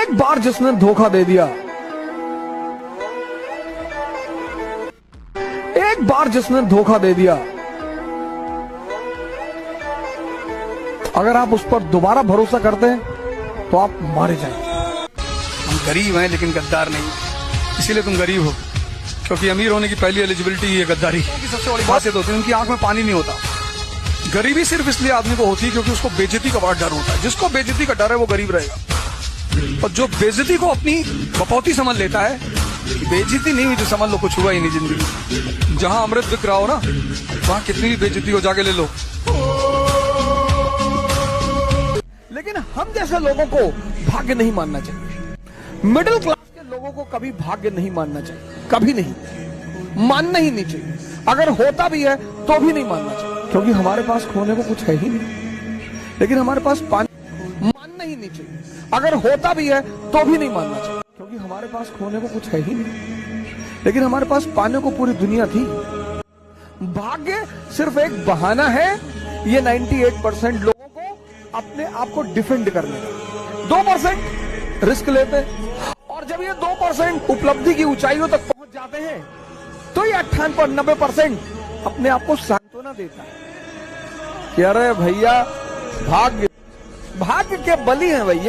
एक बार जिसने धोखा दे दिया, एक बार जिसने धोखा दे दिया, अगर आप उस पर दोबारा भरोसा करते हैं तो आप मारे जाएंगे। हम गरीब हैं लेकिन गद्दार नहीं, इसीलिए तुम गरीब हो, क्योंकि अमीर होने की पहली एलिजिबिलिटी ये गद्दारी की सबसे बड़ी खासियत होती है, उनकी आंख में पानी नहीं होता। गरीबी सिर्फ इसलिए आदमी को होती है क्योंकि उसको बेइज्जती का बड़ा डर होता है। जिसको बेइज्जती का डर है वो गरीब रहेगा, और जो बेइज्जती को अपनी बपौती समझ लेता है, बेइज्जती नहीं हुई तो समझ लो कुछ हुआ ही नहीं जिंदगी। जहां अमृत बिक रहा हो ना, वहां कितनी भी बेइज्जती हो जाके ले लो। लेकिन हम जैसे लोगों को भाग्य नहीं मानना चाहिए। मिडिल क्लास के लोगों को कभी भाग्य नहीं मानना चाहिए, कभी नहीं, मानना ही नहीं चाहिए। अगर होता भी है तो भी नहीं मानना चाहिए, क्योंकि हमारे पास खोने को कुछ है ही नहीं। लेकिन हमारे पास मानना ही नहीं चाहिए। अगर होता भी है तो भी नहीं मानना चाहिए, क्योंकि हमारे पास खोने को कुछ है ही नहीं। लेकिन हमारे पास पाने को पूरी दुनिया थी। भाग्य सिर्फ एक बहाना है ये 98% लोगों को अपने आप को डिफेंड करने का। 2% रिस्क लेते, और जब ये 2% उपलब्धि की ऊंचाइयों तक पहुंच जाते हैं तो ये 98-90% अपने आप को सांत्वना देता है कि अरे भैया भाग्य के बली हैं भैया।